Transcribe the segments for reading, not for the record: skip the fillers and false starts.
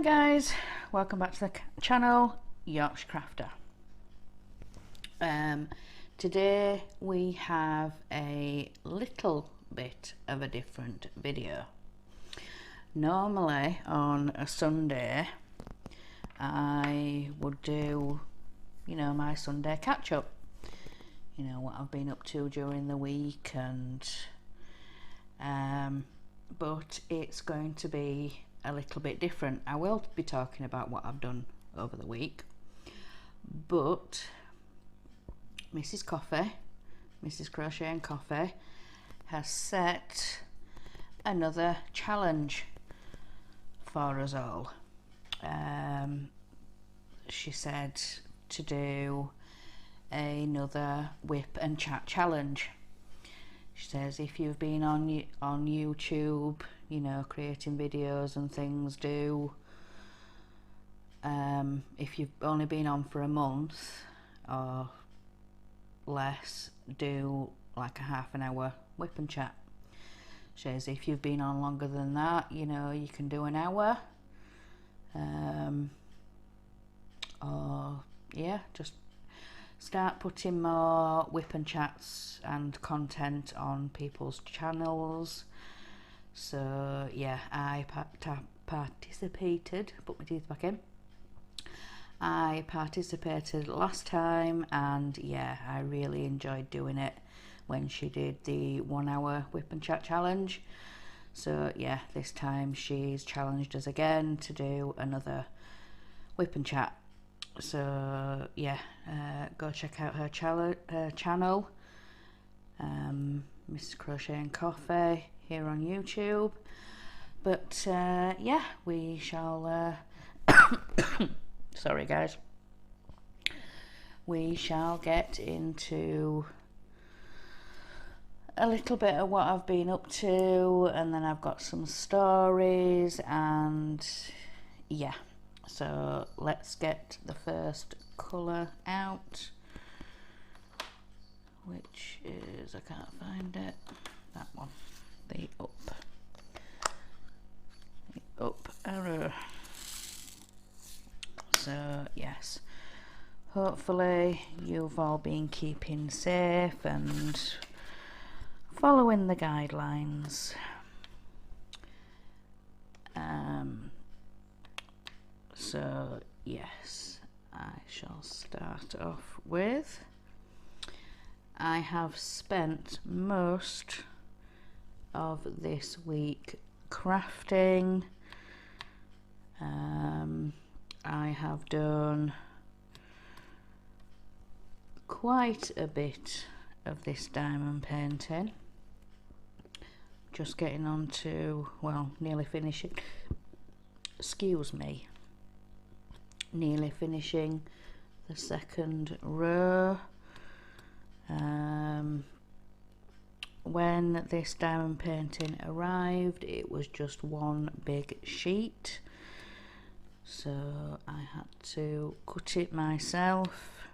guys, welcome back to the channel, Yorkshire Crafter. Today we have a little bit of a different video. Normally on a Sunday I would do, my Sunday catch up, what I've been up to during the week, and but it's going to be a little bit different. I will be talking about what I've done over the week, but Mrs. Crochet and Coffee has set another challenge for us all. She said to do another whip and chat challenge. She says if you've been on YouTube, creating videos and things, if you've only been on for a month or less, do like a half an hour whip and chat. She says if you've been on longer than that, you can do an hour, or just start putting more whip and chats and content on people's channels. So yeah, I participated. Put my teeth back in. I participated last time, and yeah, I really enjoyed doing it when she did the 1 hour whip and chat challenge. So yeah, this time she's challenged us again to do another whip and chat. So yeah, go check out her channel, Mrs. Crochet and Coffee, here on YouTube. But yeah, we shall sorry guys, we shall get into a little bit of what I've been up to, and then I've got some stories, and yeah. So let's get the first colour out, which is, I can't find it, that one, the up arrow. So yes, hopefully you've all been keeping safe and following the guidelines. So yes, I shall start off with, I have spent most of this week crafting. I have done quite a bit of this diamond painting, just getting on to, well, nearly finishing, nearly finishing the second row. When this diamond painting arrived, it was just one big sheet, so I had to cut it myself.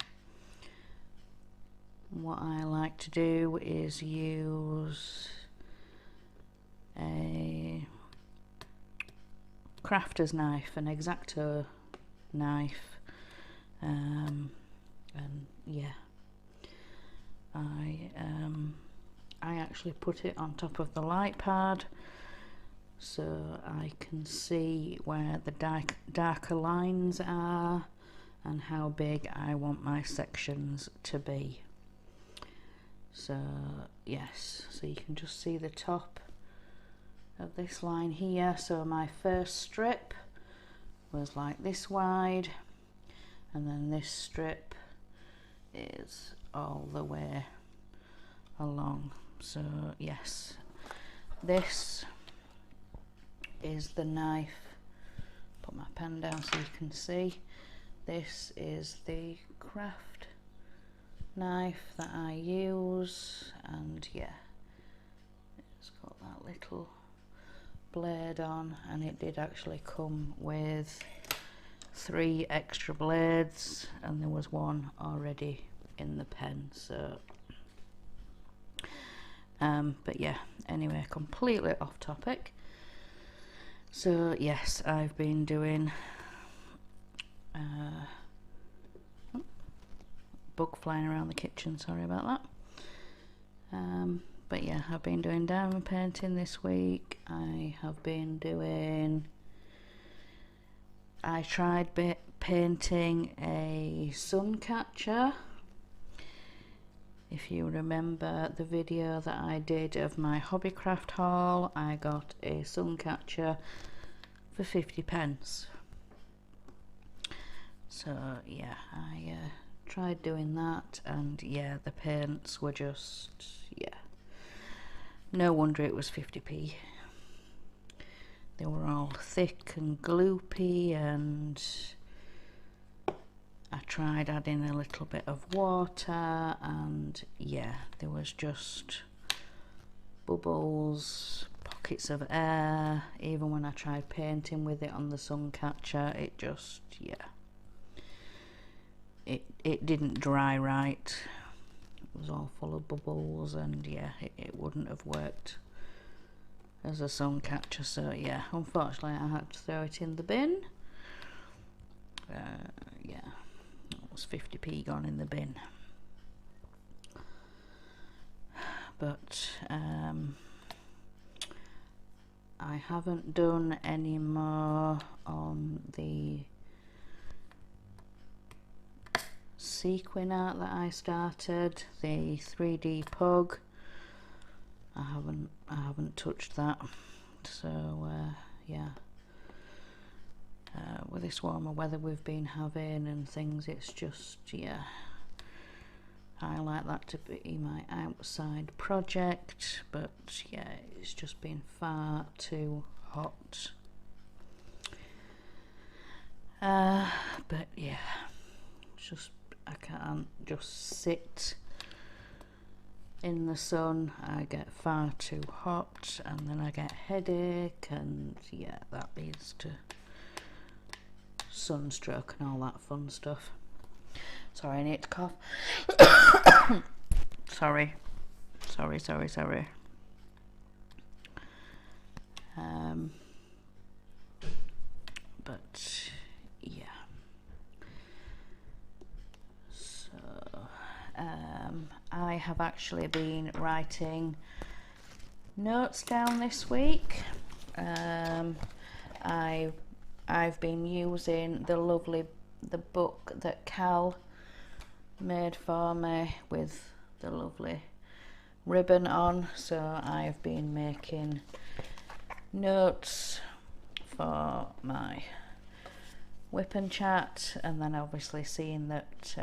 What I like to do is use a crafter's knife, an X-Acto knife, and yeah, I actually put it on top of the light pad so I can see where the darker lines are and how big I want my sections to be. So yes, so you can just see the top of this line here. So my first strip was like this wide, and then this strip is all the way along. So yes, this is the knife. Put my pen down so you can see. This is the craft knife that I use, and yeah, it's got that little blade on, and it did actually come with 3 extra blades, and there was one already in the pen. So but yeah, anyway, completely off topic. So yes, I've been doing bug flying around the kitchen, sorry about that. But yeah, I've been doing diamond painting this week. I tried painting a sun catcher. If you remember the video that I did of my hobbycraft haul, I got a sun catcher for 50p. So yeah, I tried doing that, and yeah, the paints were just, yeah, no wonder it was 50p. They were all thick and gloopy, and I tried adding a little bit of water, and yeah, there was just bubbles, pockets of air. Even when I tried painting with it on the sun catcher, it just, yeah, it didn't dry right. It was all full of bubbles, and yeah, it wouldn't have worked as a sun catcher. So yeah, unfortunately I had to throw it in the bin. Yeah, it was 50p gone in the bin. But I haven't done any more on the sequin art that I started, the 3D pug. I haven't touched that. So yeah, with this warmer weather we've been having and things, it's just, yeah, I like that to be my outside project, but yeah, it's just been far too hot. But yeah, it's just, I can't just sit in the sun. I get far too hot, and then I get headache, and yeah, that leads to sunstroke and all that fun stuff. Sorry, I need to cough. Sorry. But yeah. So I have actually been writing notes down this week. I've been using the book that Cal made for me with the lovely ribbon on, so I've been making notes for my whip and chat, and then obviously seeing that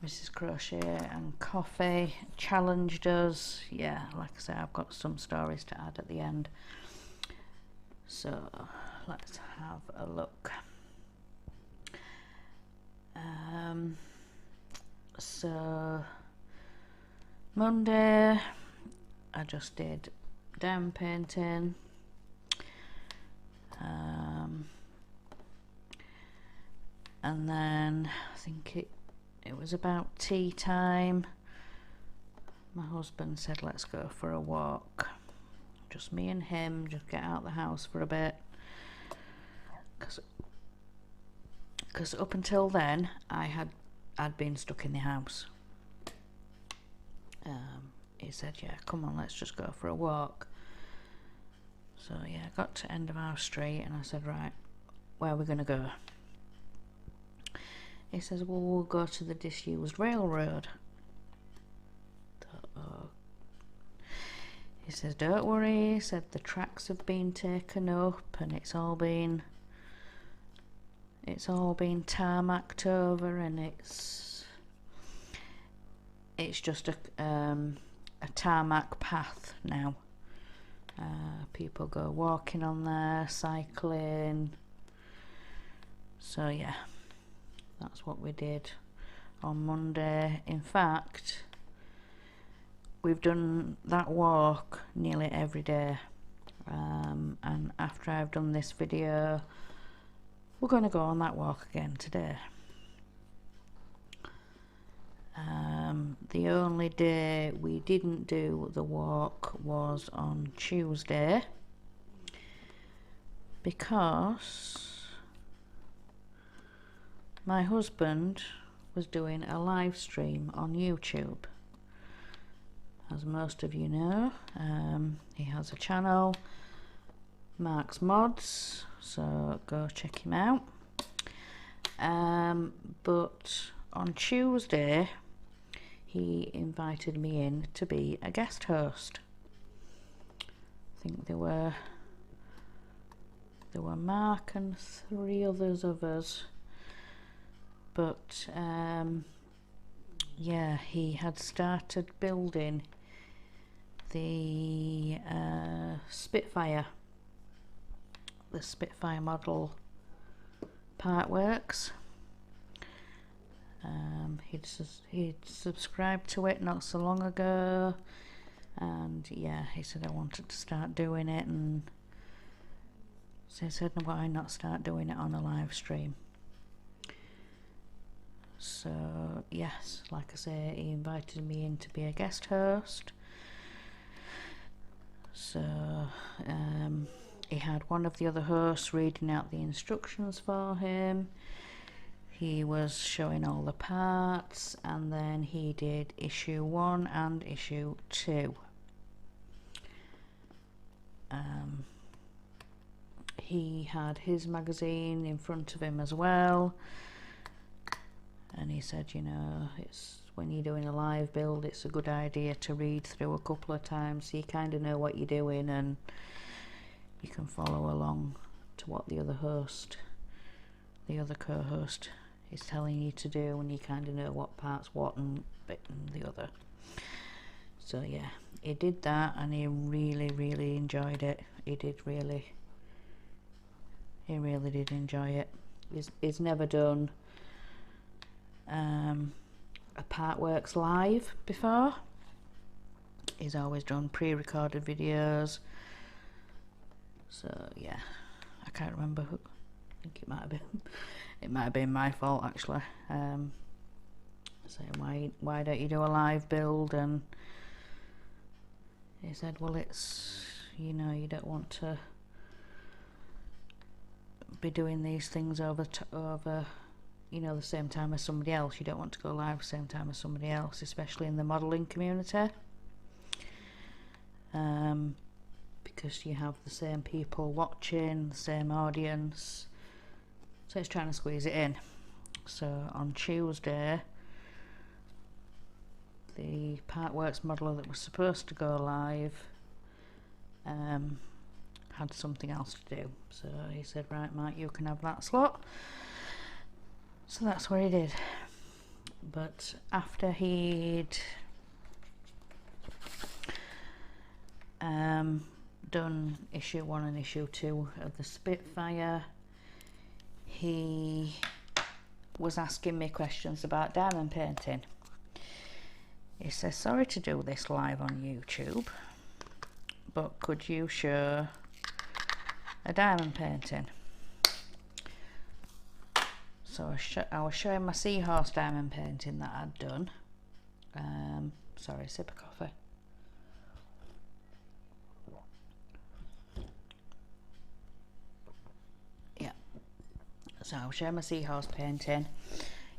Mrs. Crochet and Coffee challenged us. Yeah, like I say, I've got some stories to add at the end, so let's have a look. So Monday I just did down painting, and then I think it was about tea time. My husband said let's go for a walk, just me and him, just get out the house for a bit, because up until then I'd been stuck in the house. He said, yeah, come on, let's just go for a walk. So yeah, I got to end of our street, and I said, right, where are we going to go? He says, well, we'll go to the disused railroad. He says, don't worry, he said the tracks have been taken up, and it's all been tarmacked over, and it's just a tarmac path now. People go walking on there, cycling. So yeah, that's what we did on Monday. In fact, we've done that walk nearly every day, and after I've done this video, we're going to go on that walk again today. The only day we didn't do the walk was on Tuesday, because my husband was doing a live stream on YouTube. As most of you know, he has a channel, Mark's Mods, so go check him out. But on Tuesday he invited me in to be a guest host. I think there were Mark and 3 others of us, but yeah, he had started building the Spitfire model part works. He'd subscribed to it not so long ago, and yeah, he said I wanted to start doing it, and so I said, why not start doing it on a live stream? So yes, like I say, he invited me in to be a guest host. So he had one of the other hosts reading out the instructions for him. He was showing all the parts, and then he did issue 1 and issue 2. He had his magazine in front of him as well, and he said, you know, it's when you're doing a live build, it's a good idea to read through a couple of times so you kind of know what you're doing, and you can follow along to what the other co-host is telling you to do, and you kind of know what part's what and bit and the other. So yeah, he did that, and he really enjoyed it. He really did enjoy it. He's never done a part works live before. He's always done pre-recorded videos. So yeah, I can't remember who. I think it might have been my fault actually. Saying why don't you do a live build, and he said, well, it's, you know, you don't want to be doing these things over you know, the same time as somebody else. You don't want to go live the same time as somebody else, especially in the modelling community, because you have the same people watching, the same audience, so it's trying to squeeze it in. So on Tuesday, the Partworks modeler that was supposed to go live had something else to do, so he said, right Mike, you can have that slot. So that's what he did. But after he'd done issue 1 and issue 2 of the Spitfire, he was asking me questions about diamond painting. He says, sorry to do this live on YouTube, but could you show a diamond painting? So I was showing my seahorse diamond painting that I'd done. Sorry, sip of coffee. Yeah. So I was showing my seahorse painting.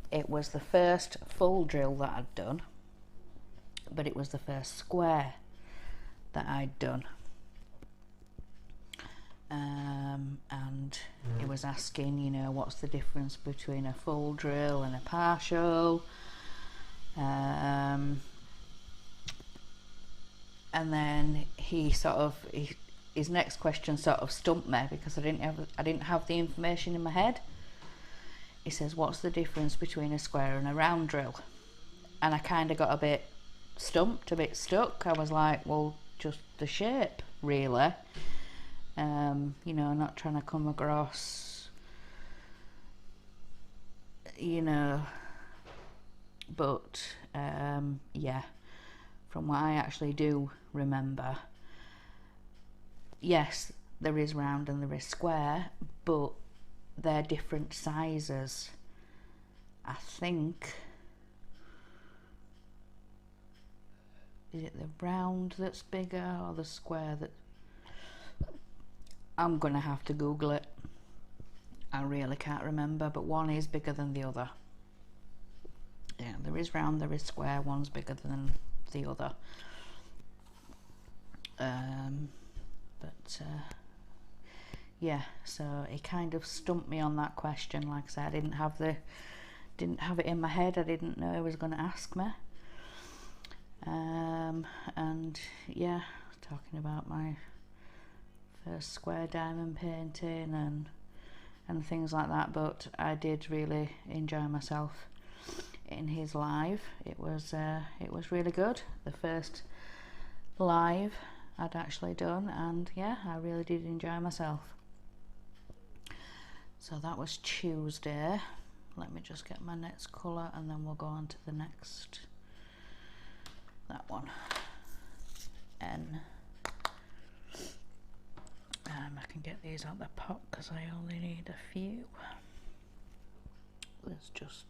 It was the first full drill that I'd done, but it was the first square that I'd done. And it was asking, you know, what's the difference between a full drill and a partial, and then his next question sort of stumped me because I didn't have the information in my head. He says, what's the difference between a square and a round drill? And I kind of got a bit stumped, a bit stuck. I was like, well, just the shape really. You know, not trying to come across, you know, but yeah, from what I actually do remember, yes, there is round and there is square, but they're different sizes. I think, is it the round that's bigger or the square that, I'm gonna have to Google it. I really can't remember, but one is bigger than the other. Yeah, there is round, there is square, one's bigger than the other. Yeah, so it kind of stumped me on that question. Like I said, I didn't have it in my head. I didn't know he was going to ask me. And yeah, talking about my first square diamond painting and things like that, but I did really enjoy myself in his live. It was really good. The first live I'd actually done, and yeah, I really did enjoy myself. So that was Tuesday. Let me just get my next colour and then we'll go on to the next, that one, N. I can get these out the pot because I only need a few. There's just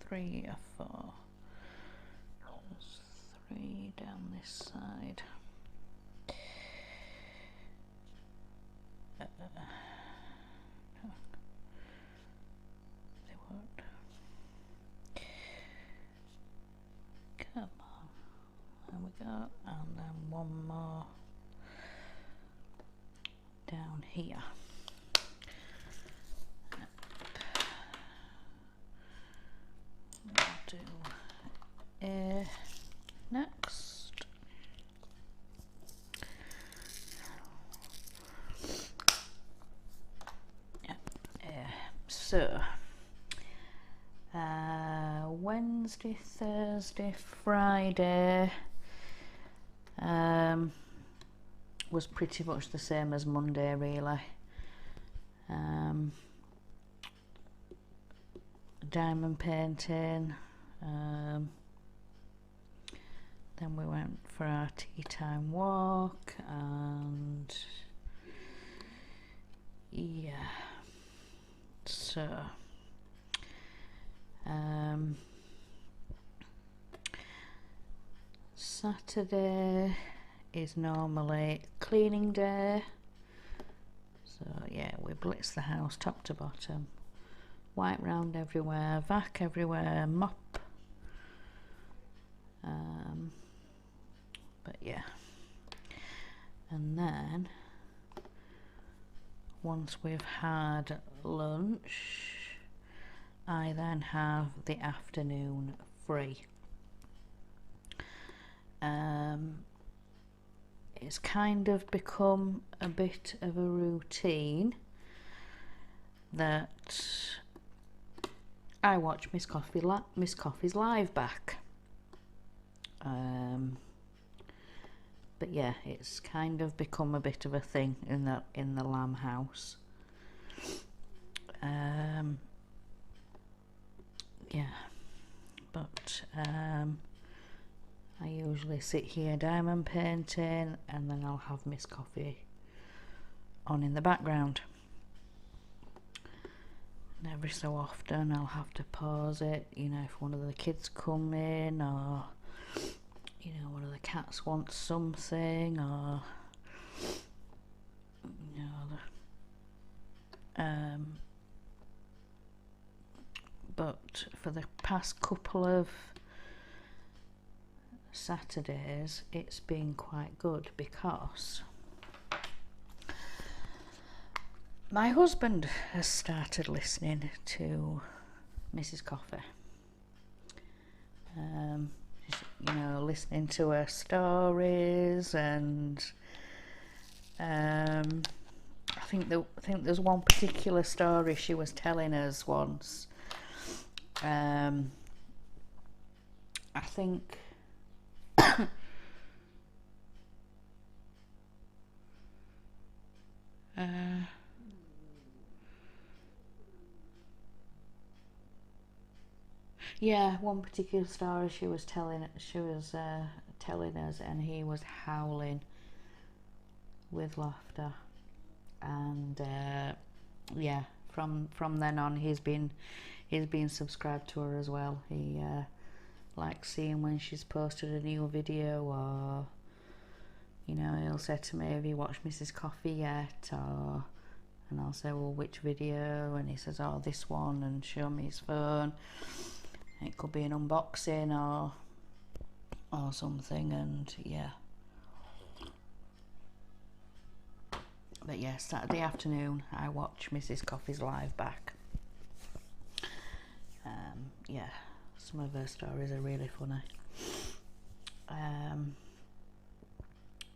3 or 4. There's 3 down this side. They won't. Come on. There we go. And then one more down here. We'll do A next. So Wednesday, Thursday, Friday was pretty much the same as Monday, really. Diamond painting, then we went for our tea time walk, and yeah, so Saturday is normally cleaning day, so yeah, we blitz the house top to bottom, wipe round everywhere, vac everywhere, mop, but yeah, and then once we've had lunch, I then have the afternoon free. It's kind of become a bit of a routine that I watch Miss Coffee's live back. But yeah, it's kind of become a bit of a thing in the lamb house. Yeah, but I usually sit here diamond painting, and then I'll have Miss Coffee on in the background. And every so often I'll have to pause it, you know, if one of the kids come in, or you know, one of the cats wants something, or you know, but for the past couple of Saturdays it's been quite good because my husband has started listening to Mrs. Coffee. You know, listening to her stories, and I think there's one particular story she was telling us once. I think yeah, one particular story she was telling us, and he was howling with laughter, and yeah, from then on he's been subscribed to her as well. He likes seeing when she's posted a new video, or you know, he'll say to me, have you watched Mrs. Coffee yet? And I'll say, well, which video? And he says, oh, this one, and show me his phone. It could be an unboxing or something, and yeah. But yeah, Saturday afternoon I watch Mrs. Coffee's live back. Yeah, some of her stories are really funny.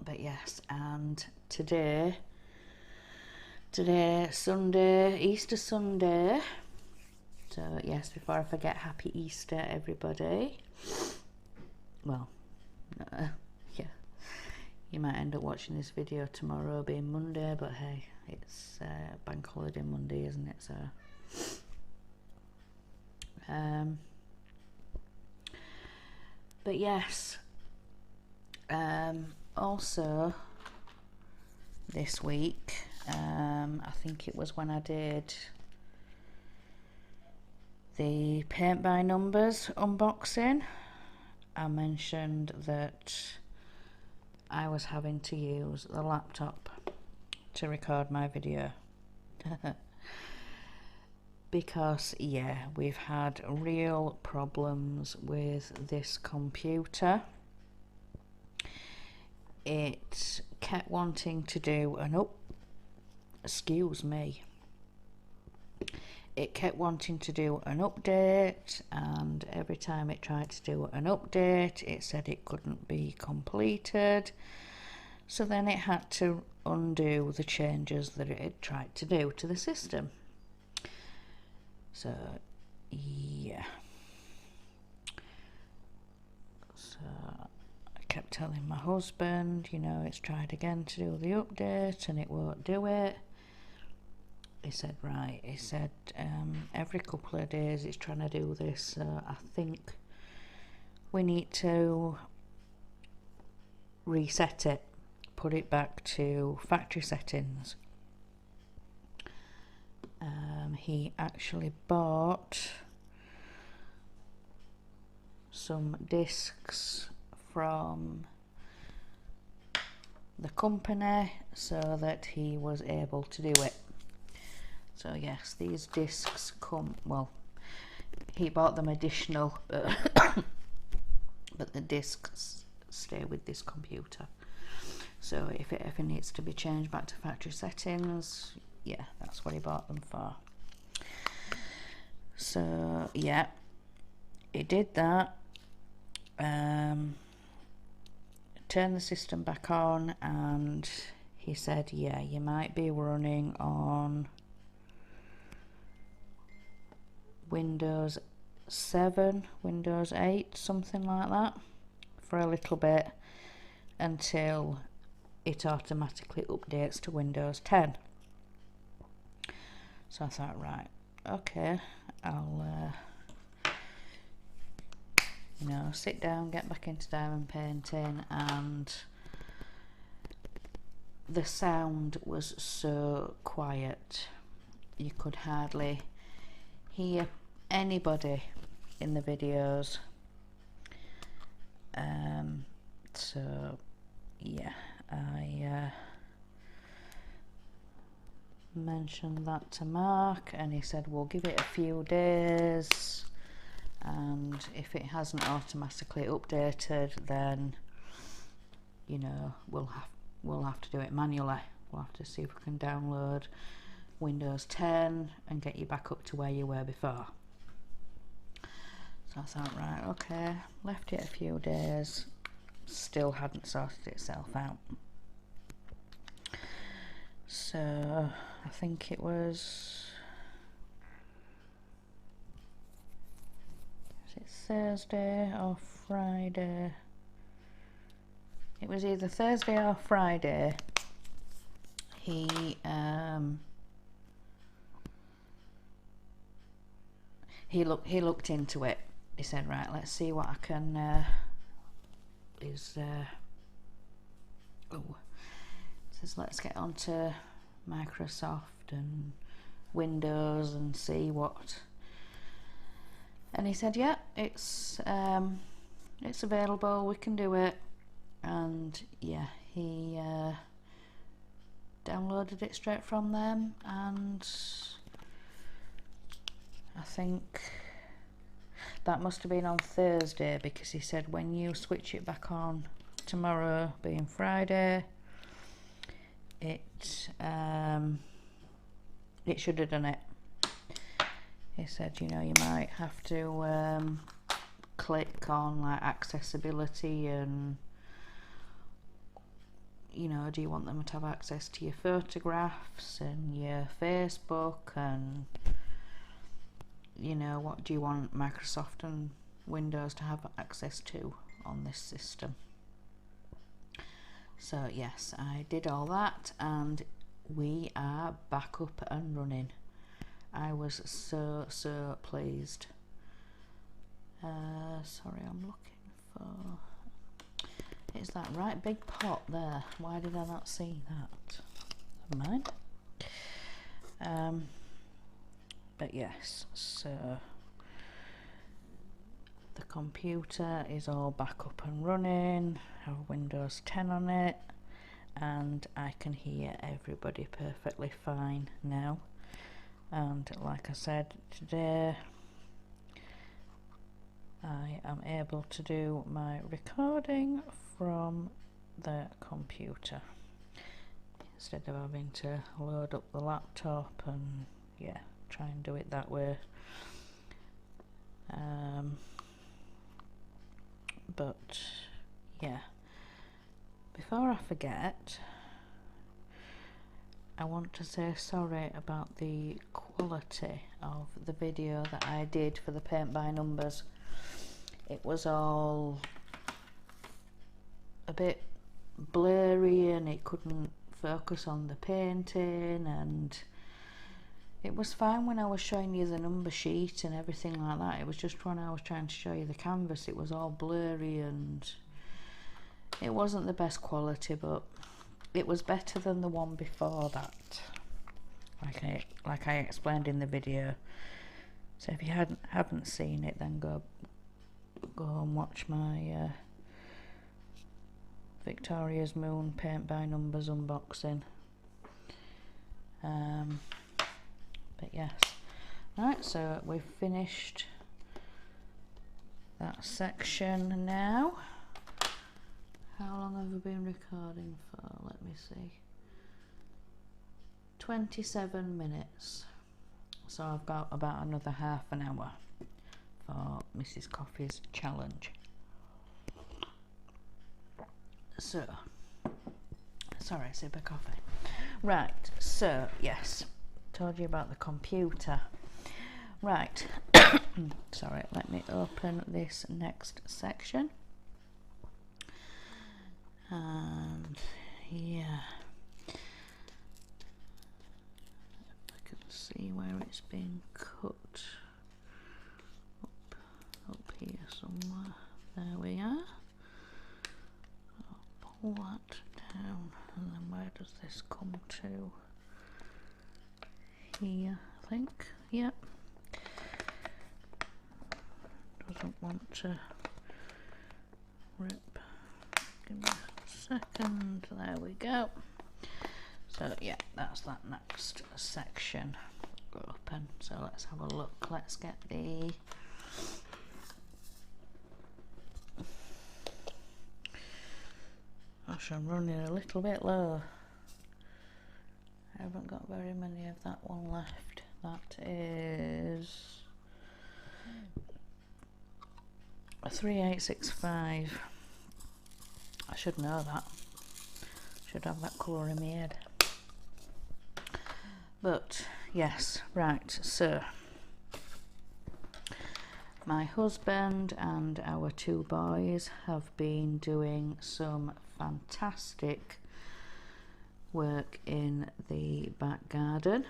But yes, and today Sunday, Easter Sunday. So yes, before I forget, happy Easter everybody. Well, yeah, you might end up watching this video tomorrow being Monday, but hey, it's bank holiday Monday, isn't it? So but yes, also this week, I think it was when I did the paint by numbers unboxing, I mentioned that I was having to use the laptop to record my video. Because yeah, we've had real problems with this computer. It kept wanting to do an It kept wanting to do an update, and every time it tried to do an update, it said it couldn't be completed. So then it had to undo the changes that it had tried to do to the system. So yeah. So I kept telling my husband, you know, it's tried again to do the update and it won't do it. He said, right, he said, every couple of days it's trying to do this, so I think we need to reset it, put it back to factory settings. He actually bought some discs from the company so that he was able to do it. So yes, these discs come, well, he bought them additional, but the discs stay with this computer. So if it ever needs to be changed back to factory settings, yeah, that's what he bought them for. So yeah, he did that. Turned the system back on, and he said, yeah, you might be running on Windows 7, Windows 8, something like that, for a little bit until it automatically updates to Windows 10. So I thought, right, okay, I'll you know, sit down, get back into diamond painting, and the sound was so quiet you could hardly hear anybody in the videos. So yeah, I mentioned that to Mark, and he said we'll give it a few days, and if it hasn't automatically updated, then you know, we'll have to do it manually. We'll have to see if we can download Windows 10 and get you back up to where you were before. So I thought, right, okay, left it a few days, still hadn't sorted itself out. So I think it was, is it Thursday or Friday? It was either Thursday or Friday. He looked into it. He said, right, let's see what I can says let's get onto Microsoft and Windows and see what. And he said, yeah, it's available, we can do it. And yeah, he downloaded it straight from them, and I think that must have been on Thursday, because he said when you switch it back on tomorrow, being Friday, it should have done it. He said, you know, you might have to click on like accessibility and, you know, do you want them to have access to your photographs and your Facebook, and, you know, what do you want Microsoft and Windows to have access to on this system. So yes, I did all that and we are back up and running. I was so pleased. Sorry, I'm looking for, it's that right big pot there. Why did I not see that? Never mind. But yes, so the computer is all back up and running. I have Windows 10 on it, and I can hear everybody perfectly fine now. And like I said, today I am able to do my recording from the computer instead of having to load up the laptop and yeah, try and do it that way. But yeah, before I forget, I want to say sorry about the quality of the video that I did for the paint by numbers. It was all a bit blurry and it couldn't focus on the painting, and it was fine when I was showing you the number sheet and everything like that. It was just when I was trying to show you the canvas, it was all blurry and it wasn't the best quality, but it was better than the one before that, like I explained in the video. So if you haven't seen it, then go and watch my Victoria's Moon paint by numbers unboxing. But yes, right, so we've finished that section now. How long have we been recording for? Let me see. 27 minutes. So I've got about another half an hour for Mrs. Coffee's challenge. So, sorry, sip of coffee. Right, so yes, told you about the computer. Right, sorry, let me open this next section. And yeah, if I can see where it's been cut, up here somewhere. There we are. I'll pull that down, and then where does this come to? Here, I think. Yep. Doesn't want to rip. Give me a second. There we go. So yeah, that's that next section open. So let's have a look. Let's get the gosh, I'm running a little bit low. I haven't got very many of that one left. That is a 3865. I should know that. Should have that colour in my head. But yes, right, so my husband and our two boys have been doing some fantastic work in the back garden.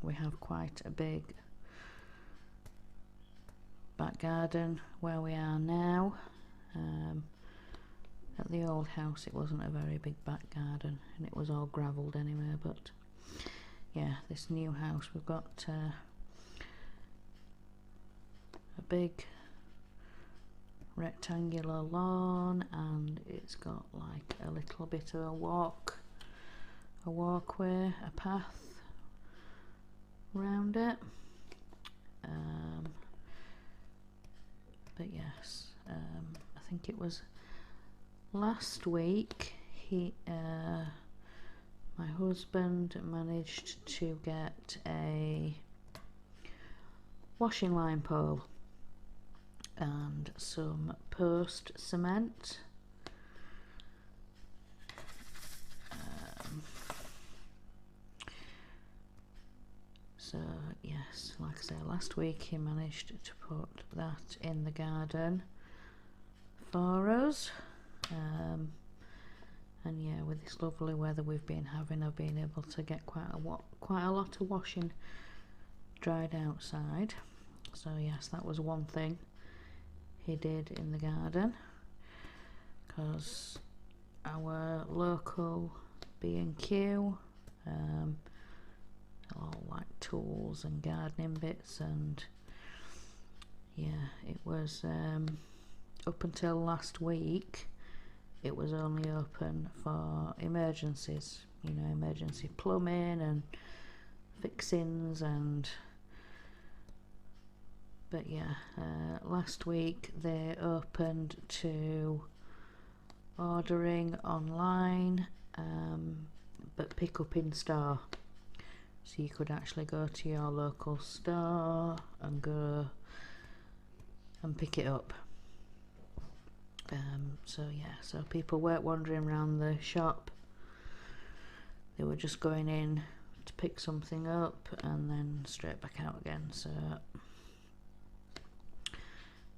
We have quite a big back garden where we are now. At the old house it wasn't a very big back garden and it was all gravelled anyway, but yeah, this new house we've got a big rectangular lawn, and it's got like a little bit of a walkway, a path around it. But yes, I think it was last week my husband managed to get a washing line pole and some post cement. So yes, like I say, last week he managed to put that in the garden for us. And yeah, with this lovely weather we've been having, I've been able to get quite a lot of washing dried outside. So yes, that was one thing he did in the garden, because our local B&Q, all like tools and gardening bits, and yeah, it was up until last week it was only open for emergencies, you know, emergency plumbing and fixings, and but yeah, last week they opened to ordering online, but pick up in store. So you could actually go to your local store and go and pick it up. So yeah, so people weren't wandering around the shop. They were just going in to pick something up and then straight back out again. So,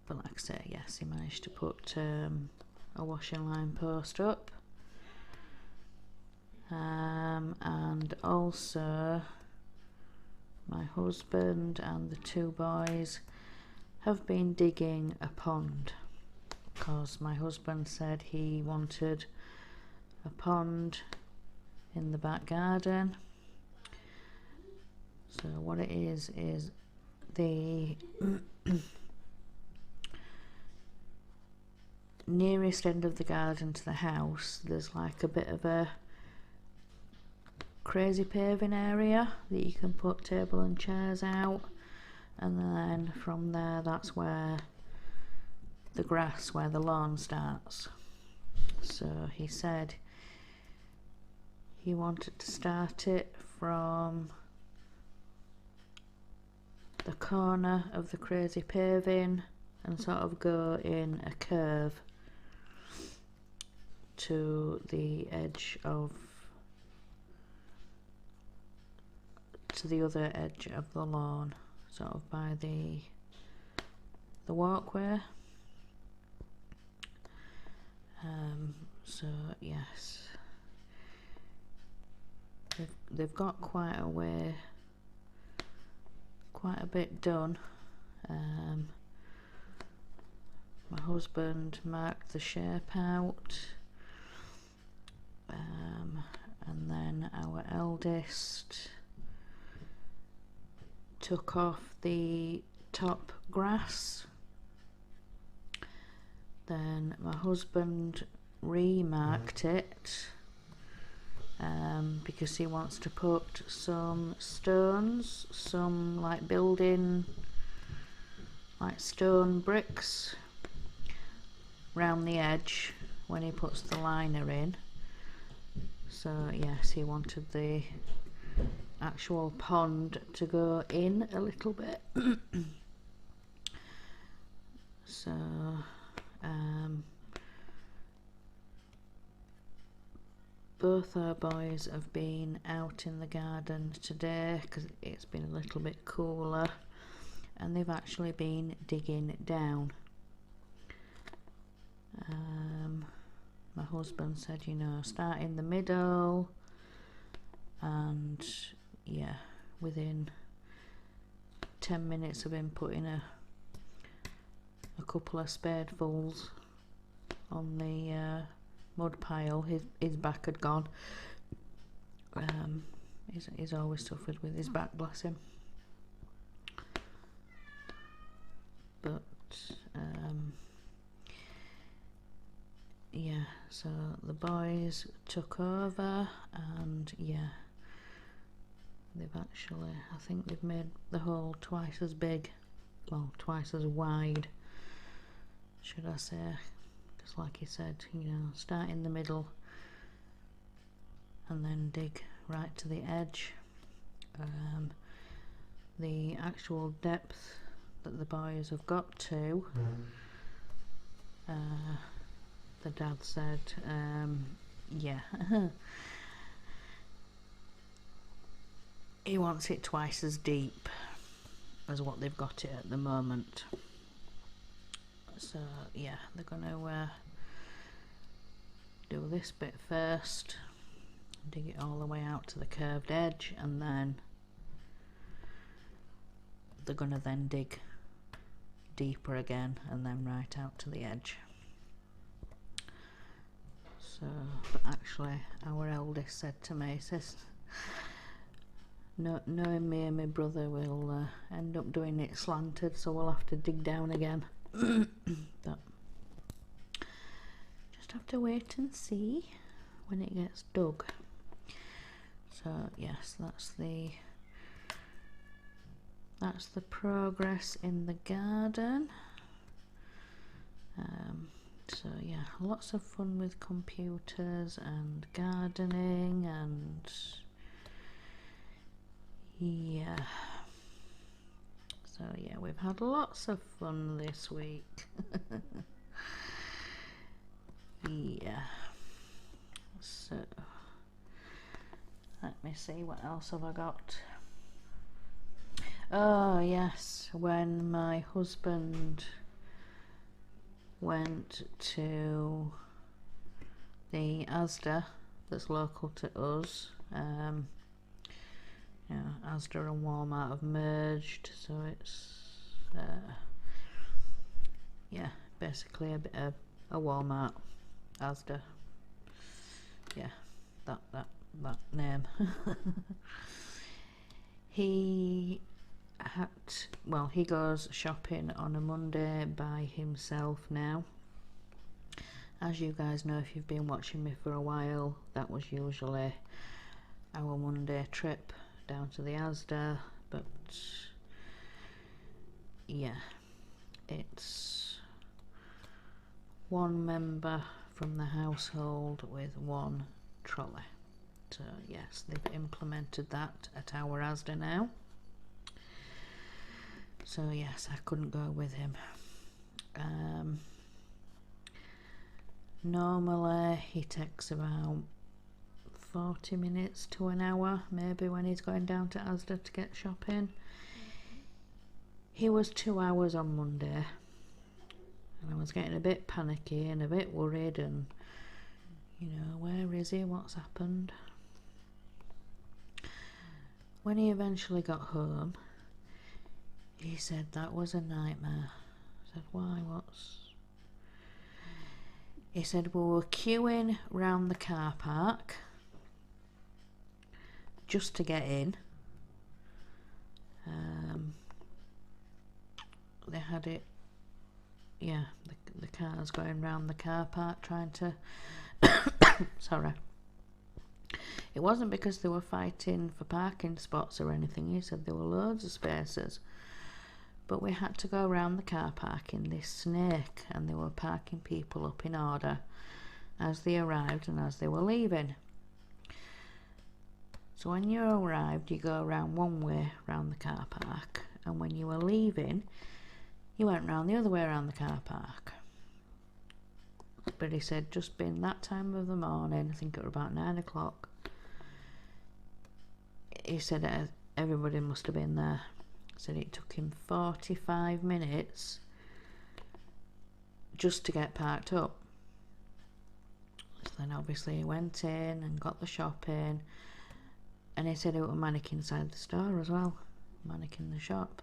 but like I say, yes, he managed to put a washing line post up. And also my husband and the two boys have been digging a pond, because my husband said he wanted a pond in the back garden. So what it is the nearest end of the garden to the house, there's like a bit of a crazy paving area that you can put table and chairs out, and then from there that's where the grass, where the lawn starts. So he said he wanted to start it from the corner of the crazy paving and sort of go in a curve to the edge of, to the other edge of the lawn, sort of by the walkway. So yes, they've got quite a way, quite a bit done. My husband marked the shape out, and then our eldest took off the top grass. Then my husband remarked it, because he wants to put some stones, some like building, like stone bricks round the edge when he puts the liner in. So yes, he wanted the actual pond to go in a little bit. So both our boys have been out in the garden today because it's been a little bit cooler, and they've actually been digging down. My husband said, you know, start in the middle, and yeah, within 10 minutes of him putting a couple of spadefuls on the mud pile, his back had gone. He's always suffered with his back, bless him. But yeah, so the boys took over, and yeah, they've actually, I think they've made the hole twice as big, well, twice as wide, should I say, because like he said, you know, start in the middle and then dig right to the edge. The actual depth that the boys have got to, the dad said, yeah, he wants it twice as deep as what they've got it at the moment. So yeah, they're gonna do this bit first, dig it all the way out to the curved edge, and then they're gonna then dig deeper again and then right out to the edge. So, but actually our eldest said to me, he says, no, knowing me and my brother will end up doing it slanted, so we'll have to dig down again. But just have to wait and see when it gets dug. So yes, that's the progress in the garden. So yeah, lots of fun with computers and gardening, and yeah, so yeah, we've had lots of fun this week. Yeah, so let me see, what else have I got? Oh yes, when my husband went to the Asda that's local to us, you know, Asda and Walmart have merged, so it's yeah, basically a bit of a Walmart, Asda, yeah, that name. He goes shopping on a Monday by himself now. As you guys know, if you've been watching me for a while, that was usually our Monday trip down to the Asda, but yeah, it's one member from the household with one trolley. So yes, they've implemented that at our Asda now. So yes, I couldn't go with him. Normally he takes about 40 minutes to an hour, maybe, when he's going down to Asda to get shopping. He was 2 hours on Monday, and I was getting a bit panicky and a bit worried, and you know, where is he, what's happened? When he eventually got home, he said that was a nightmare. I said, why, what's... He said, we were queuing round the car park just to get in. They had it, yeah, the cars going round the car park trying to sorry, it wasn't because they were fighting for parking spots or anything. He said there were loads of spaces, but we had to go around the car park in this snake, and they were parking people up in order as they arrived and as they were leaving. So when you arrived, you go around one way around the car park, and when you were leaving, you went round the other way around the car park. But he said, just being that time of the morning, I think it was about 9 o'clock, he said everybody must have been there. He said it took him 45 minutes just to get parked up. So then obviously he went in and got the shopping, and he said it was manic inside the store as well, manic in the shop.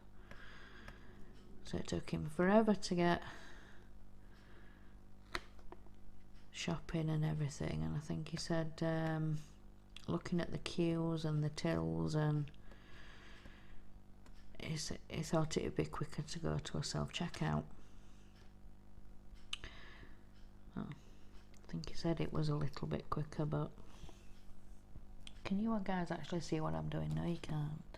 So it took him forever to get shopping and everything, and I think he said looking at the queues and the tills, and he thought it would be quicker to go to a self-checkout. Oh. think he said it was a little bit quicker, but can you guys actually see what I'm doing? No, you can't.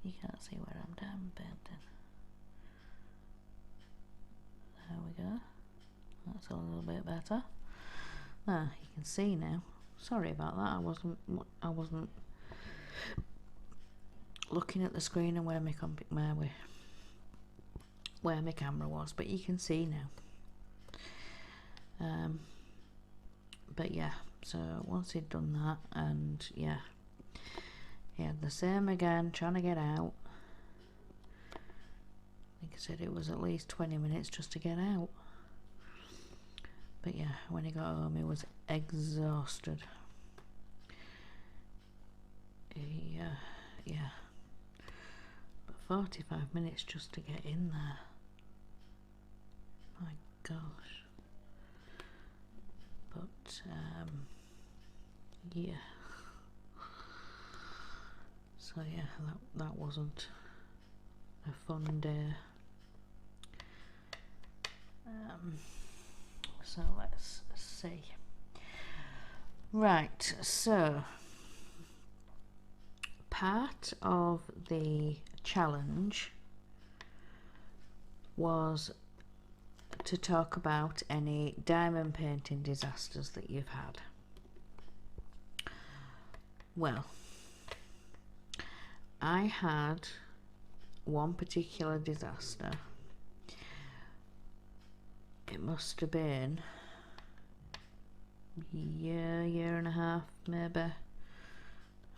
You can't see where I'm diamond painting. There we go. That's a little bit better. Ah, you can see now. Sorry about that. I wasn't looking at the screen and where my camera was, but you can see now. But yeah, so once he'd done that, and yeah, he had the same again, trying to get out. I think he said it was at least 20 minutes just to get out. But yeah, when he got home, he was exhausted. Yeah. But 45 minutes just to get in there. My gosh. But yeah. So yeah, that wasn't a fun day. So let's see. Right, so part of the challenge was to talk about any diamond painting disasters that you've had. Well, I had one particular disaster. It must have been a year and a half maybe.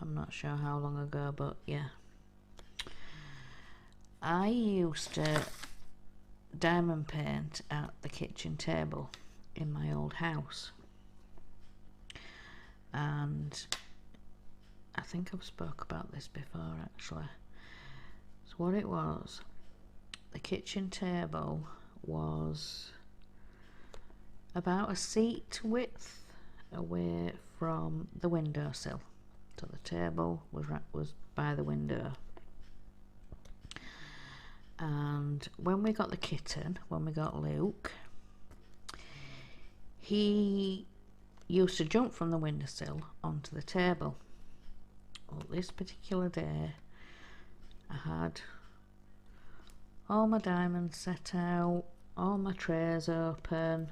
I'm not sure how long ago, but yeah. I used to diamond paint at the kitchen table in my old house, and I think I've spoke about this before actually. So what it was, the kitchen table was about a seat width away from the windowsill. So the table was by the window. And when we got the kitten, when we got Luke, he used to jump from the windowsill onto the table. Well, this particular day, I had all my diamonds set out, all my trays open,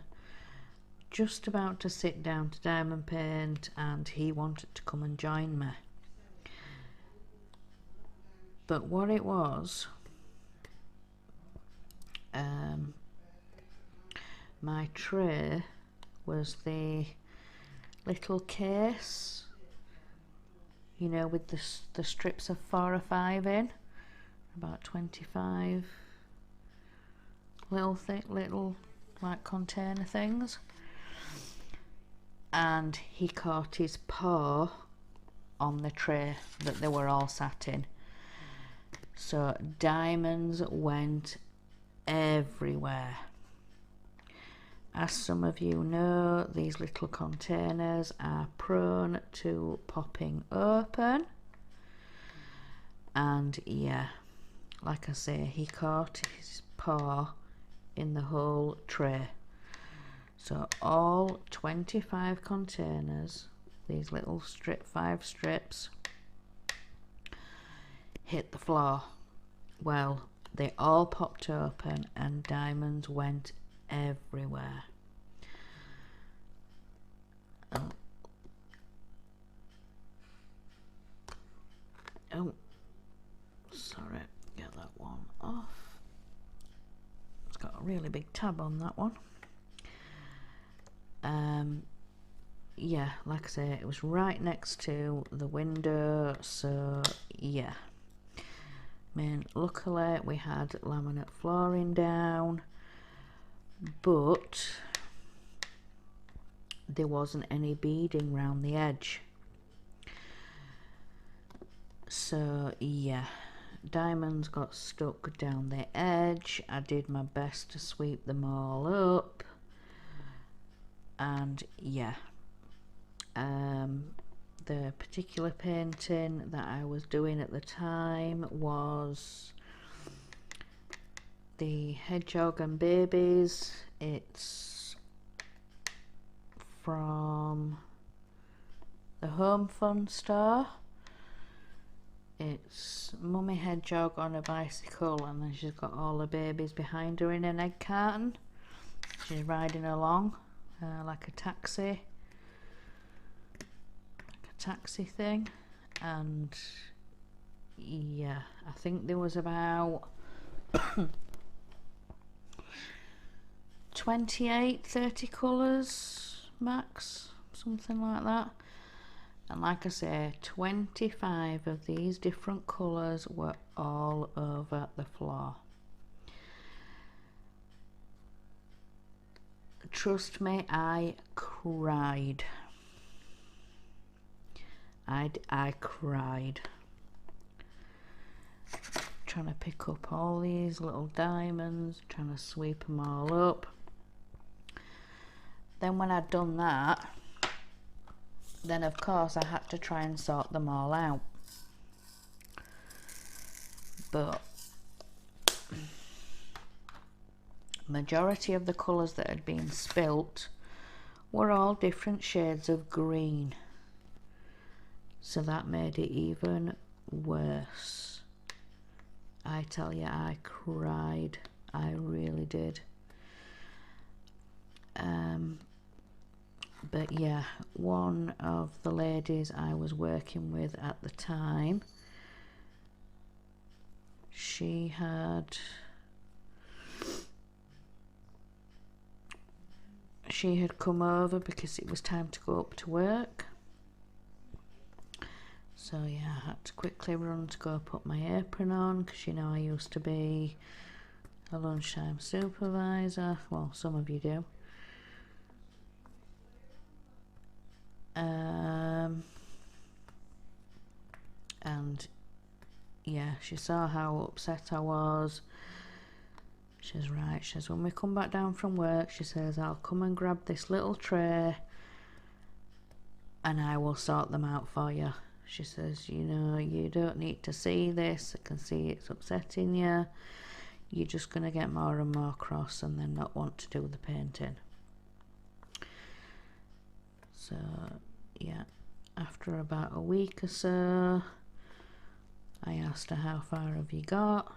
just about to sit down to diamond paint, and he wanted to come and join me. But what it was, my tray was the little case, you know, with the strips of 4 or 5 in, about 25 little like container things, and he caught his paw on the tray that they were all sat in. So diamonds went everywhere. As some of you know, these little containers are prone to popping open, and yeah, like I say, he caught his paw in the whole tray. So all 25 containers, these little 5 strips, hit the floor. Well, they all popped open and diamonds went everywhere. Oh, sorry, get that one off. It's got a really big tab on that one. Yeah, like I say, it was right next to the window, so yeah. I mean, luckily we had laminate flooring down, but there wasn't any beading round the edge. So yeah, diamonds got stuck down the edge. I did my best to sweep them all up, and yeah, the particular painting that I was doing at the time was the hedgehog and babies. It's from the Home Fun store. It's Mummy Hedgehog on a bicycle, and then she's got all the babies behind her in an egg carton. She's riding along like a taxi thing. And yeah, I think there was about 30 colours max, something like that. And like I say, 25 of these different colours were all over the floor. Trust me, I cried. I cried. Trying to pick up all these little diamonds, trying to sweep them all up. Then when I'd done that, then of course I had to try and sort them all out. But majority of the colours that had been spilt were all different shades of green. So that made it even worse. I tell you, I cried. I really did. But yeah, one of the ladies I was working with at the time, she had come over because it was time to go up to work. So yeah, I had to quickly run to go put my apron on, because you know I used to be a lunchtime supervisor. Well, some of you do. And yeah, she saw how upset I was. She's right. She says, when we come back down from work, she says, I'll come and grab this little tray and I will sort them out for you. She says, you know, you don't need to see this. I can see it's upsetting you. You're just going to get more and more cross and then not want to do the painting. So yeah, after about a week or so, I asked her, how far have you got?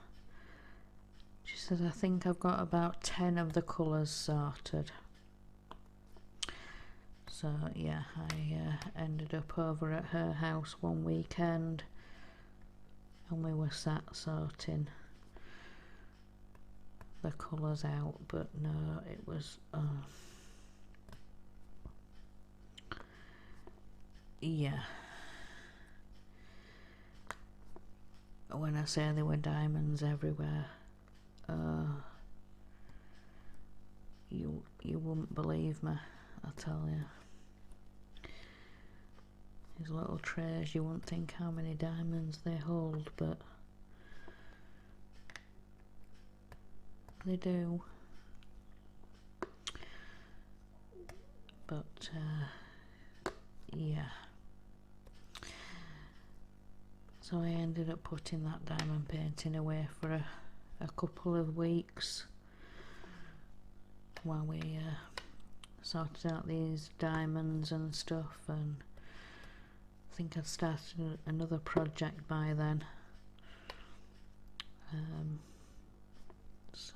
She says, I think I've got about 10 of the colours sorted. So yeah, I ended up over at her house one weekend and we were sat sorting the colours out, but no, it was yeah, when I say there were diamonds everywhere, you wouldn't believe me, I tell you. These little trays, you wouldn't think how many diamonds they hold, but they do. But yeah, so I ended up putting that diamond painting away for a couple of weeks while we sorted out these diamonds and stuff, and I think I'd started another project by then. So,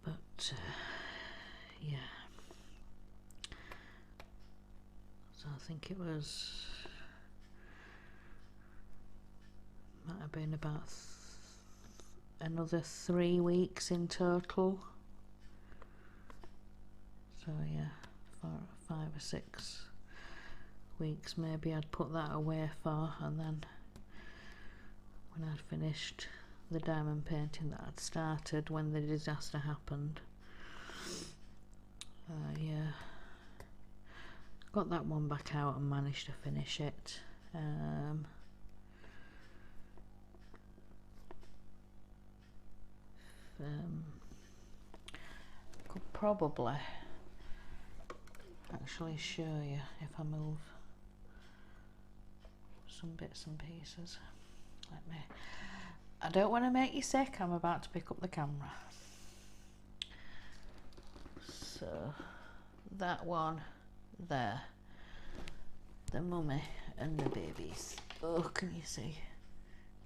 but yeah, so I think it was, might have been about another 3 weeks in total. So yeah, 5 or 6 weeks maybe I'd put that away for, and then when I'd finished the diamond painting that I'd started when the disaster happened, yeah, got that one back out and managed to finish it. Could probably actually show you if I move some bits and pieces. I don't want to make you sick, I'm about to pick up the camera. So that one there, the mummy and the babies. Oh, can you see?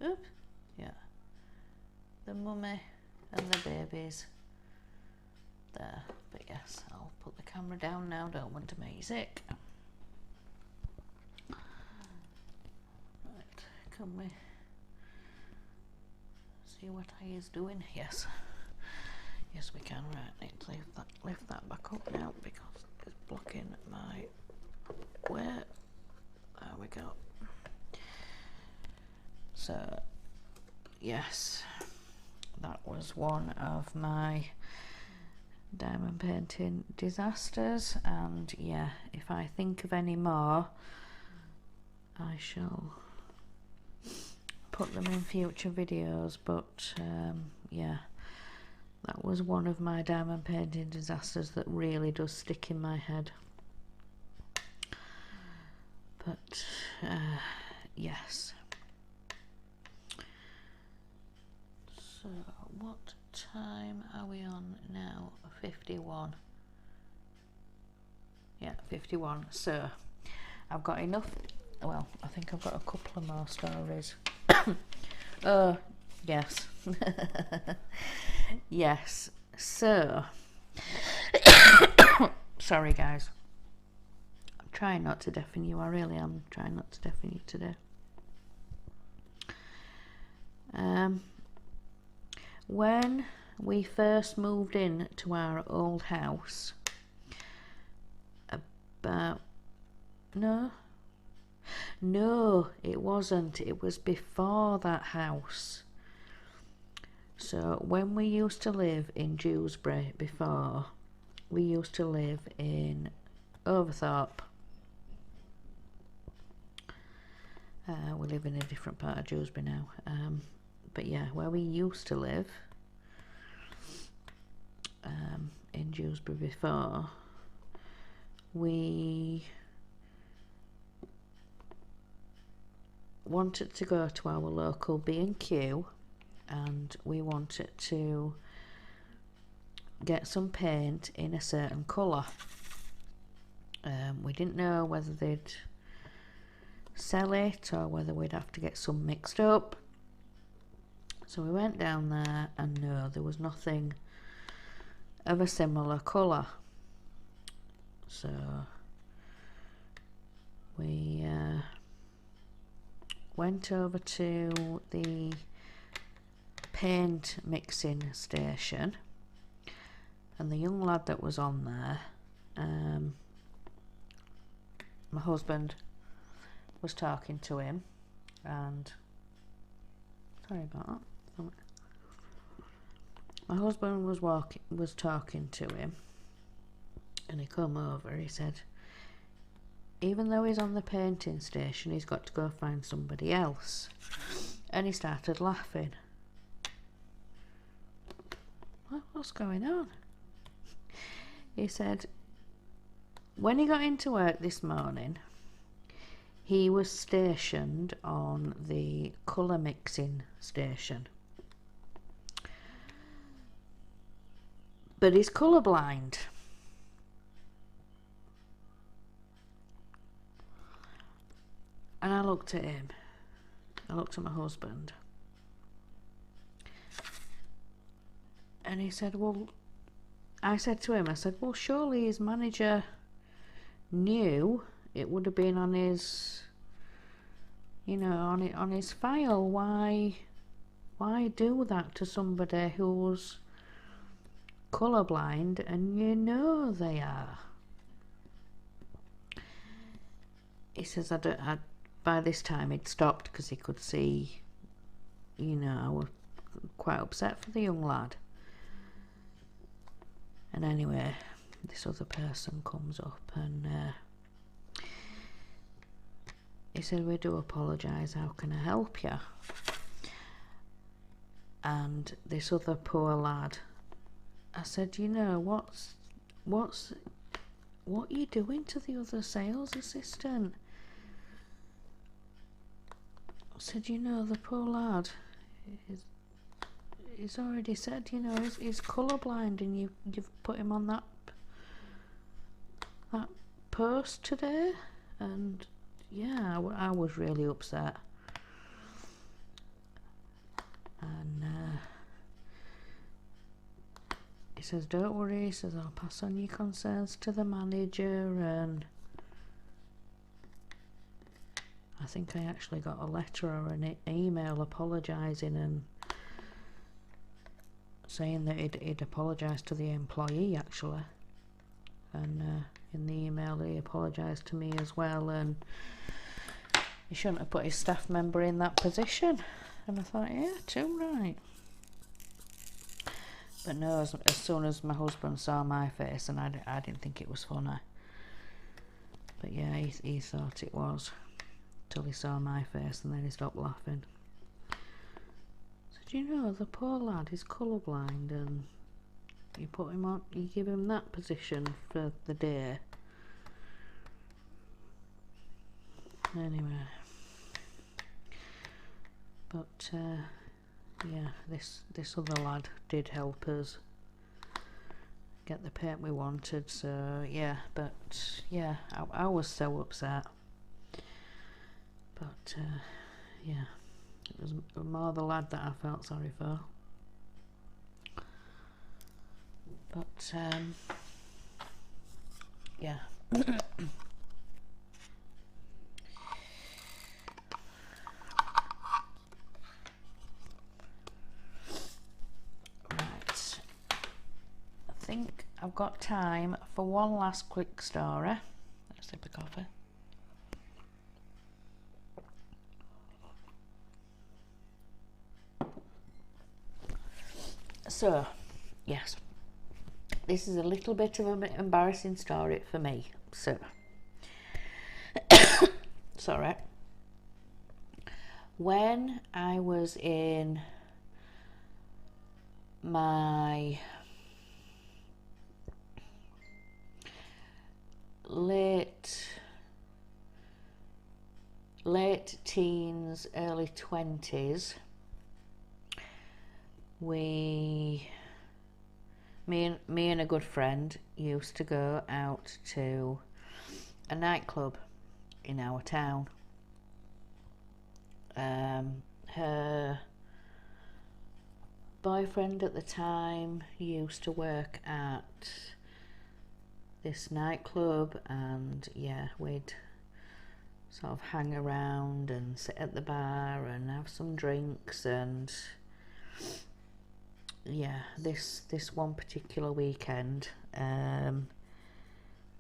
Oops. Yeah. The mummy and the babies there. But yes, I'll put the camera down now, don't want to make you sick. Right, can we see what I is doing? Yes. Yes, we can. Right, need to lift that back up now because it's blocking my way. There we go. So, yes, that was one of my diamond painting disasters, and yeah, if I think of any more, I shall put them in future videos, but yeah, that was one of my diamond painting disasters that really does stick in my head. But yes. So what time are we on now? 51. Yeah, 51. So I've got enough. Well, I think I've got a couple of more stories. Oh, yes. Yes. So sorry guys. I'm trying not to deafen you. I really am trying not to deafen you today. When we first moved in to our old house, about no, it wasn't. It was before that house. So when we used to live in Dewsbury before, we used to live in Overthorpe. We live in a different part of Dewsbury now. But yeah, where we used to live in Dewsbury before, we wanted to go to our local B&Q and we wanted to get some paint in a certain colour. We didn't know whether they'd sell it or whether we'd have to get some mixed up. So we went down there and no, there was nothing of a similar colour. So we went over to the paint mixing station, and the young lad that was on there, my husband was talking to him, and sorry about that. My husband was talking to him, and he come over. He said, even though he's on the painting station, he's got to go find somebody else. And he started laughing. What's going on? He said, when he got into work this morning, he was stationed on the colour mixing station. But he's colourblind. And I looked at him. I looked at my husband. And he said, well, I said to him, I said, well, surely his manager knew it would have been on his, you know, on his file. Why do that to somebody who's colourblind and you know they are? He says, by this time he'd stopped because he could see, you know, I was quite upset for the young lad. And anyway, this other person comes up and he said, we do apologise, how can I help you? And this other poor lad, I said, you know, what are you doing to the other sales assistant? I said, you know, the poor lad, he's already said, you know, he's colourblind, and you've put him on that that post today, and yeah, I was really upset. And he says, don't worry, he says, I'll pass on your concerns to the manager, and I think I actually got a letter or an email apologising and saying that he'd apologised to the employee actually, and in the email he apologised to me as well, and he shouldn't have put his staff member in that position. And I thought, yeah, too right. But no, as soon as my husband saw my face, and I didn't think it was funny. But yeah, he thought it was, till he saw my face, and then he stopped laughing. So do you know, the poor lad is colourblind, and you put him on, you give him that position for the day. Anyway. But yeah, this other lad did help us get the paint we wanted, so yeah. But yeah, I was so upset. But yeah, it was more the lad that I felt sorry for. But yeah. I think I've got time for one last quick story. Let's sip of coffee. So, yes, this is a little bit of an embarrassing story for me. So, sorry. When I was in my late teens, early 20s, me and a good friend used to go out to a nightclub in our town. Her boyfriend at the time used to work at this nightclub, and yeah, we'd sort of hang around and sit at the bar and have some drinks, and yeah, this one particular weekend,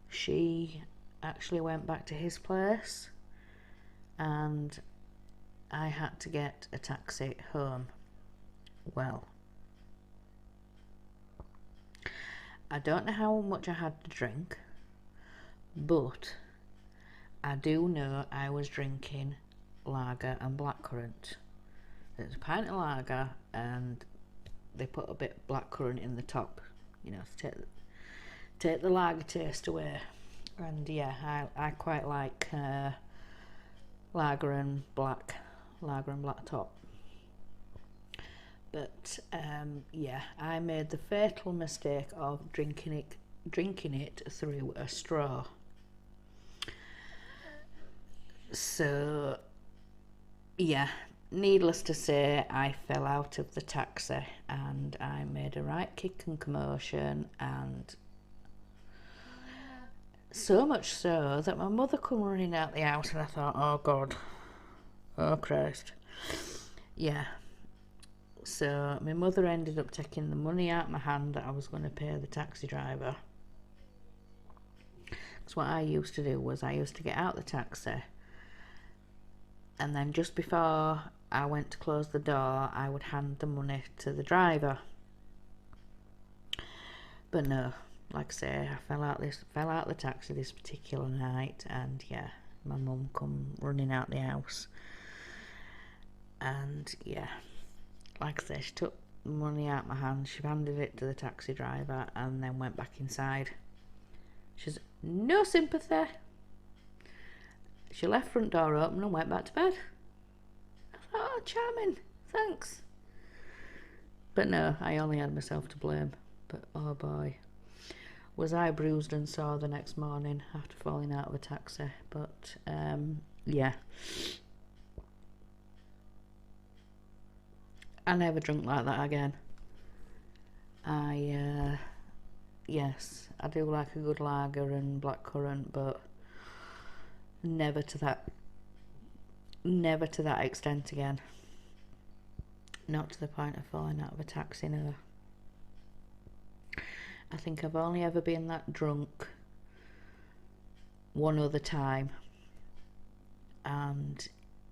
she actually went back to his place, and I had to get a taxi home. Well, I don't know how much I had to drink, but I do know I was drinking lager and blackcurrant. It's a pint of lager, and they put a bit of blackcurrant in the top, you know, to take the lager taste away. And yeah, I quite like lager and black top. But yeah, I made the fatal mistake of drinking it through a straw. So yeah, needless to say, I fell out of the taxi, and I made a right kick and commotion, and so much so that my mother come running out the house, and I thought, oh God, oh Christ. Yeah. So my mother ended up taking the money out of my hand that I was going to pay the taxi driver. Because what I used to do was I used to get out the taxi, and then just before I went to close the door, I would hand the money to the driver. But no, like I say, I fell out the taxi this particular night, and yeah, my mum come running out the house, and yeah, like I say, she took the money out of my hand, she handed it to the taxi driver, and then went back inside. She's no sympathy. She left front door open and went back to bed. I thought, oh, charming, thanks. But no, I only had myself to blame. But oh boy, was I bruised and sore the next morning after falling out of a taxi. But yeah, I never drunk like that again. Yes, I do like a good lager and blackcurrant, but never to that extent again. Not to the point of falling out of a taxi, no. I think I've only ever been that drunk one other time, and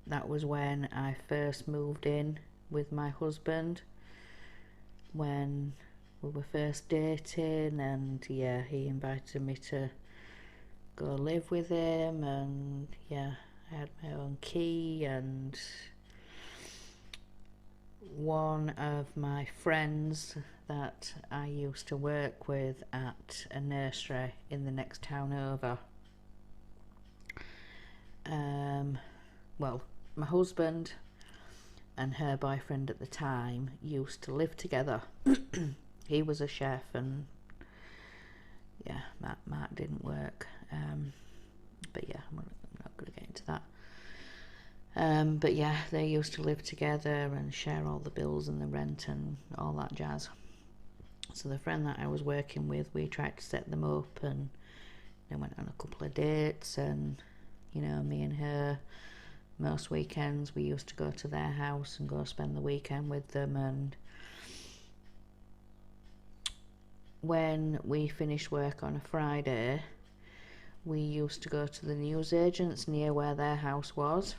that was when I first moved in with my husband, when we were first dating, and yeah, he invited me to go live with him, and yeah, I had my own key, and one of my friends that I used to work with at a nursery in the next town over, well, my husband and her boyfriend at the time used to live together. He was a chef, and yeah, Mark didn't work, but yeah, I'm not going to get into that. But yeah, they used to live together and share all the bills and the rent and all that jazz. So the friend that I was working with, we tried to set them up, and they went on a couple of dates, and you know, me and her, most weekends we used to go to their house and go spend the weekend with them. And when we finished work on a Friday, we used to go to the newsagents near where their house was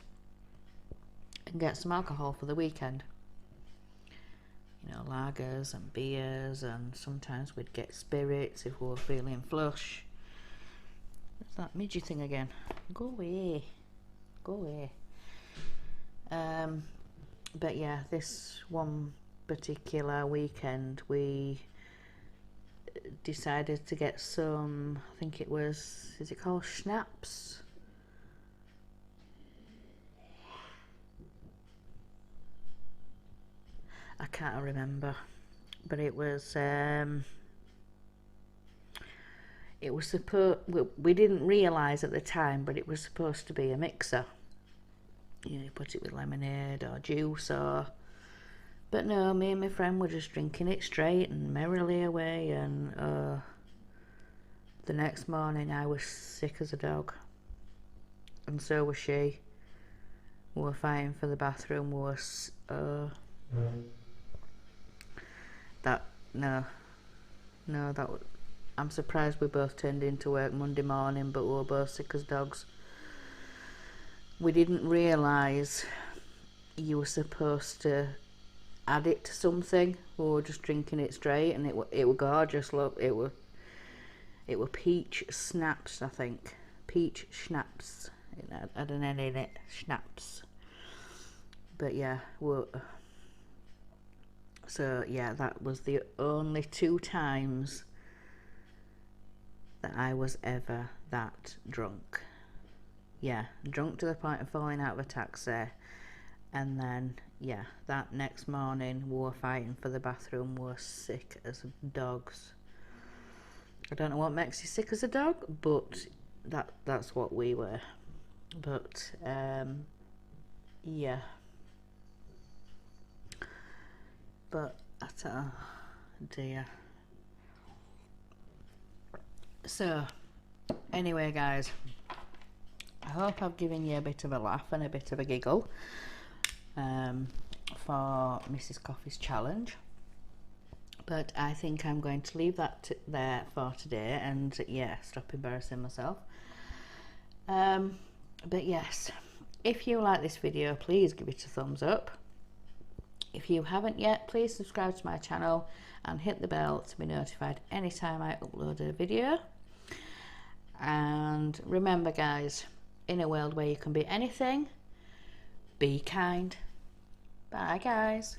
and get some alcohol for the weekend. You know, lagers and beers, and sometimes we'd get spirits if we were feeling flush. What's that midget thing again? Go away. Go away. But yeah, this one particular weekend we decided to get some, I think it was, is it called schnapps? I can't remember, but it was supposed, we didn't realise at the time, but it was supposed to be a mixer. You know, you put it with lemonade or juice, or, but no, me and my friend were just drinking it straight and merrily away, and the next morning I was sick as a dog, and so was she. We were fighting for the bathroom. We were I'm surprised we both turned into work Monday morning, but we were both sick as dogs. We didn't realise you were supposed to add it to something. We were just drinking it straight, and it were gorgeous. Look, it were peach snaps, I think. Peach schnapps. It had an N in it. Schnapps. But yeah, so yeah, that was the only 2 times that I was ever that drunk. Yeah, drunk to the point of falling out of a taxi, and then yeah, that next morning we were fighting for the bathroom. We were sick as dogs. I don't know what makes you sick as a dog, but that's what we were. But yeah, but dear. So anyway, guys, I hope I've given you a bit of a laugh and a bit of a giggle for Mrs. Coffee's challenge. But I think I'm going to leave that there for today, and yeah, stop embarrassing myself. But yes, if you like this video, please give it a thumbs up. If you haven't yet, please subscribe to my channel and hit the bell to be notified anytime I upload a video. And remember, guys, in a world where you can be anything, be kind. Bye, guys.